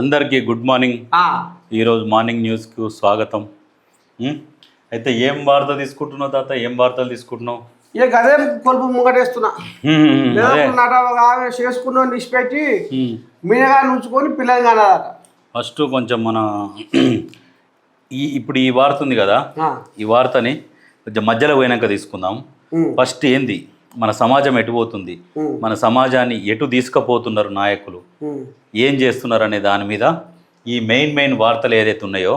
అందరికీ good morning. ఈరోజు morning న్యూస్కు స్వాగతం. అయితే ఏం వార్త తీసుకుంటున్నావు తాత? ఏం వార్తలు తీసుకుంటున్నావు? ఇక అదే కొలుపు ముంగటేస్తున్నా. చేసుకున్నా నిష్పెట్టి మీనగా నుంచుకొని పిల్లలు కానదట. ఫస్ట్ కొంచెం మన ఇప్పుడు ఈ వార్త ఉంది కదా, ఈ వార్తని కొంచెం మధ్యలో పోయినాక తీసుకుందాం. ఫస్ట్ ఏంది మన సమాజం ఎటు పోతుంది, మన సమాజాన్ని ఎటు తీసుకుపోతున్నారు నాయకులు, ఏం చేస్తున్నారు అనే దాని మీద ఈ మెయిన్ వార్తలు ఏదైతే ఉన్నాయో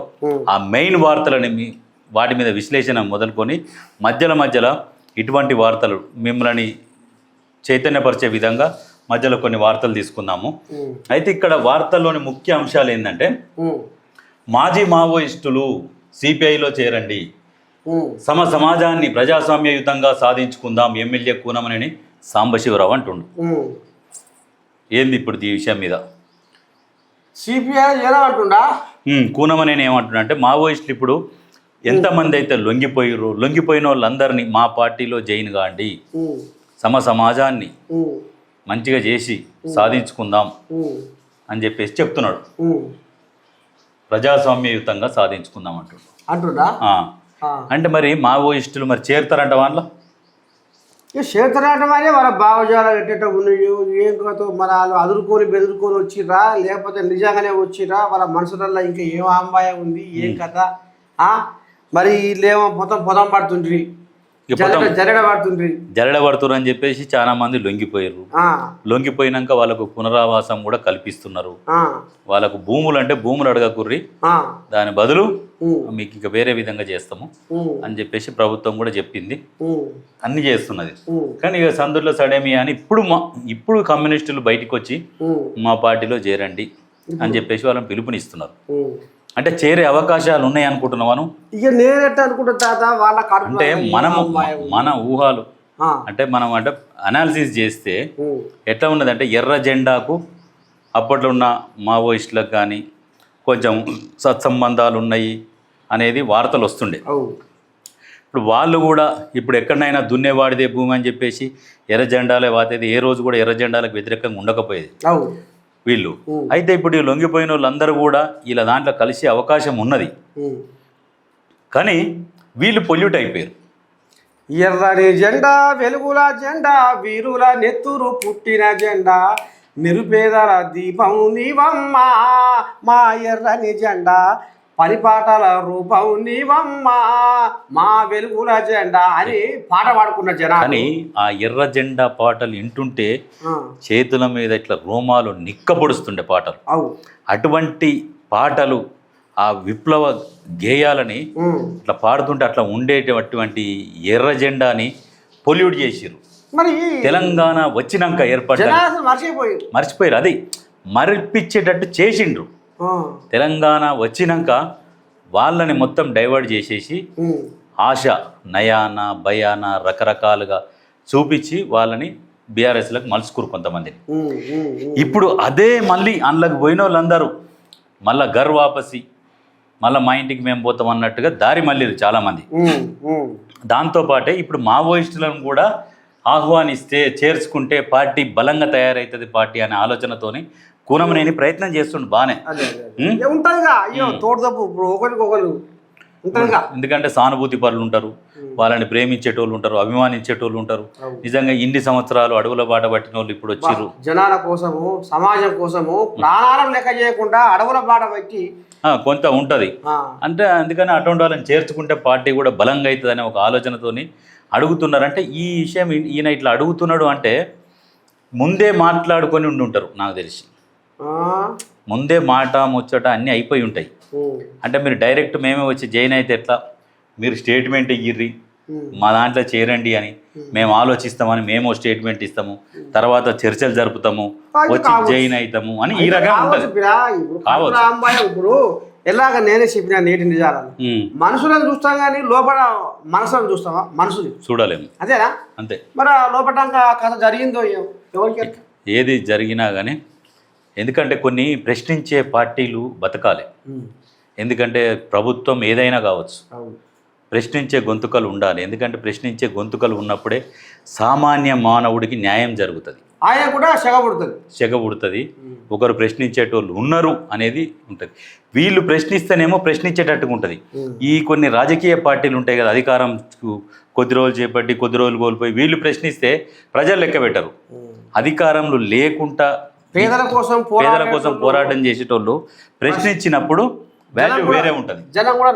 ఆ మెయిన్ వార్తలని వాటి మీద విశ్లేషణ మొదలుకొని మధ్యలో ఇటువంటి వార్తలు మిమ్మల్ని చైతన్యపరిచే విధంగా మధ్యలో కొన్ని వార్తలు తీసుకుందాము. అయితే ఇక్కడ వార్తల్లోని ముఖ్య అంశాలు ఏంటంటే, మాజీ మావోయిస్టులు సిపిఐలో చేరండి, సమాజాన్ని ప్రజాస్వామ్యయుతంగా సాధించుకుందాం, ఎమ్మెల్యే కూనమనేని సాంబశివరావు అంటుండు. ఏంది ఇప్పుడు ఈ విషయం మీద సిపిఐ అంటుండా? కూనమనేని ఏమంటున్నా అంటే, మావోయిస్టులు ఇప్పుడు ఎంతమంది అయితే లొంగిపోయిన వాళ్ళందరినీ మా పార్టీలో జాయిన్ కాండి, సమాజాన్ని మంచిగా చేసి సాధించుకుందాం అని చెప్పేసి చెప్తున్నాడు. ప్రజాస్వామ్యయుతంగా సాధించుకుందాం అంటున్నా. అంటే మరి మావోయిస్టులు మరి చేరుతారంట వాళ్ళ? చేరుతారంట మరి వాళ్ళ భావజాలు ఎట్ట ఉన్నాయి, ఏం కథ, మరి వాళ్ళు అదురుకొని బెదురుకొని వచ్చిరా లేకపోతే నిజంగానే వచ్చిరా, వాళ్ళ మనసులలో ఇంకా ఏం అమ్మాయి ఉంది, ఏం కథ, మరి వీళ్ళేమో మొత్తం పొదం పడుతుండ్రి, జరడ పడుతున్నారు అని చెప్పేసి చాలా మంది లొంగిపోయారు. లొంగిపోయినాక వాళ్ళకు పునరావాసం కూడా కల్పిస్తున్నారు. వాళ్ళకు భూములు అంటే భూములు అడగకుర్రి, దాని బదులు మీకు ఇంకా వేరే విధంగా చేస్తాము అని చెప్పేసి ప్రభుత్వం కూడా చెప్పింది, అన్ని చేస్తున్నది. కానీ ఇక సందులో సడేమి అని ఇప్పుడు కమ్యూనిస్టులు బయటకు వచ్చి మా పార్టీలో చేరండి అని చెప్పేసి వాళ్ళని పిలుపునిస్తున్నారు. అంటే చేరే అవకాశాలు ఉన్నాయి అనుకుంటున్నావాను? ఇక నేనెట్ట అనుకుంటా తాత, వాళ్ళ అంటే మన ఊహలు అంటే మనం అంటే అనాలిసిస్ చేస్తే ఎట్లా ఉన్నదంటే, ఎర్ర జెండాకు అప్పట్లో ఉన్న మావోయిస్టులకు కానీ కొంచెం సత్సంబంధాలు ఉన్నాయి అనేది వార్తలు వస్తుండే. ఇప్పుడు వాళ్ళు కూడా ఇప్పుడు ఎక్కడైనా దున్నేవాడిదే భూమి అని చెప్పేసి ఎర్ర జెండాలే వాతేది, ఏ రోజు కూడా ఎర్ర జెండాలకు వ్యతిరేకంగా ఉండకపోయేది వీళ్ళు. అయితే ఇప్పుడు లొంగిపోయిన వాళ్ళందరూ కూడా ఇలా దాంట్లో కలిసే అవకాశం ఉన్నది, కానీ వీళ్ళు పొల్యూట్ అయిపోయారు. ఎర్రని జెండా వెలుగుల జెండా, వీరుల నెత్తురు పుట్టిన జెండా, నిరుపేదల దీపం నీవమ్మ మా ఎర్రని జెండా, పరిపాటల రూపం నీవమ్మ మా వెలుగుల జెండా అని పాట పాడుకున్న జనాలు. కానీ ఆ ఎర్ర జెండా పాటలు వింటుంటే చేతుల మీద ఇట్లా రోమాలు నిక్కపొడుస్తుండే పాటలు. అటువంటి పాటలు, ఆ విప్లవ గేయాలని ఇట్లా పాడుతుంటే అట్లా ఉండేటటువంటి ఎర్ర జెండాని పొల్యూట్ చేసిర్రు. మరి తెలంగాణ వచ్చినాక ఏర్పడ్డ మర్చిపోయారు, అది మరిపించేటట్టు చేసిండ్రు. తెలంగాణ వచ్చినాక వాళ్ళని మొత్తం డైవర్ట్ చేసేసి ఆశ నయాన భయాన రకరకాలుగా చూపించి వాళ్ళని బీఆర్ఎస్లకు మలుచుకురు కొంతమందిని. ఇప్పుడు అదే మళ్ళీ అందులోకి పోయిన వాళ్ళందరూ మళ్ళీ వాపసి మళ్ళీ మా ఇంటికి మేము పోతాం అన్నట్టుగా దారి మళ్ళీ చాలామంది. దాంతోపాటే ఇప్పుడు మావోయిస్టులను కూడా ఆహ్వానిస్తే చేర్చుకుంటే పార్టీ బలంగా తయారవుతుంది పార్టీ అనే ఆలోచనతోని కూనమనేని ప్రయత్నం చేస్తుండు బానే. ఎందుకంటే సానుభూతి పరులు ఉంటారు, వాళ్ళని ప్రేమించేటోళ్ళు ఉంటారు, అభిమానించేటోళ్ళు ఉంటారు. నిజంగా ఇన్ని సంవత్సరాలు అడవుల బాట పట్టిన వాళ్ళు ఇప్పుడు వచ్చారు, జనాల కోసము సమాజం కోసము ప్రాణాలను లెక్క చేయకుండా అడవుల బాట పట్టి కొంత ఉంటది. అంటే అందుకని అటువంటి వాళ్ళని చేర్చుకుంటే పార్టీ కూడా బలంగా అవుతుంది అనే ఒక ఆలోచనతోని అడుగుతున్నారు. అంటే ఈ విషయం ఈయన ఇట్లా అడుగుతున్నాడు అంటే ముందే మాట్లాడుకొని ఉండుంటారు నాకు తెలిసి. ముందే మాట ముచ్చట అన్నీ అయిపోయి ఉంటాయి. అంటే మీరు డైరెక్ట్ మేమే వచ్చి జాయిన్ అయితే ఎట్లా, మీరు స్టేట్మెంట్ ఇయ్యిర్రి మా దాంట్లో చేరండి అని, మేము ఆలోచిస్తామని మేము స్టేట్మెంట్ ఇస్తాము, తర్వాత చర్చలు జరుపుతాము, వచ్చి జాయిన్ అవుతాము అని ఈ రకంగా ఉంటుంది. ఇప్పుడు ఎలాగ నేనే చెప్పిన నేటి నిజాలను మనుషులను చూస్తాం కానీ లోపల మనసులను చూస్తామా? మనుషులు చూడలేము, అదేనా? అంతే. మరి లోపల కథ జరిగిందో ఎవరికి ఏది జరిగినా కానీ, ఎందుకంటే కొన్ని ప్రశ్నించే పార్టీలు బతకాలి. ఎందుకంటే ప్రభుత్వం ఏదైనా కావచ్చు, ప్రశ్నించే గొంతుకలు ఉండాలి. ఎందుకంటే ప్రశ్నించే గొంతుకలు ఉన్నప్పుడే సామాన్య మానవుడికి న్యాయం జరుగుతుంది. ఆయన కూడా సెగబడుతుంది. సెగ పుడుతుంది. ఒకరు ప్రశ్నించేటోళ్ళు ఉన్నారు అనేది ఉంటుంది. వీళ్ళు ప్రశ్నిస్తేనేమో ప్రశ్నించేటట్టుగా ఉంటుంది. ఈ కొన్ని రాజకీయ పార్టీలు ఉంటాయి కదా, అధికారం కొద్ది రోజులు చేపట్టి కొద్ది రోజులు కోల్పోయి వీళ్ళు ప్రశ్నిస్తే ప్రజలు లెక్క పెట్టరు. అధికారంలో లేకుండా పేదల కోసం పోరాటం చేసేటోళ్ళు ప్రశ్నించినప్పుడు వాల్యూ వేరే ఉంటుంది, జనం కూడా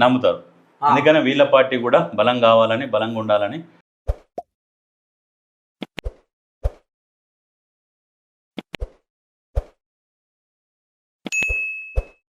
నమ్ముతారు. అందుకని వీళ్ళ పార్టీ కూడా బలం కావాలని, బలంగా ఉండాలని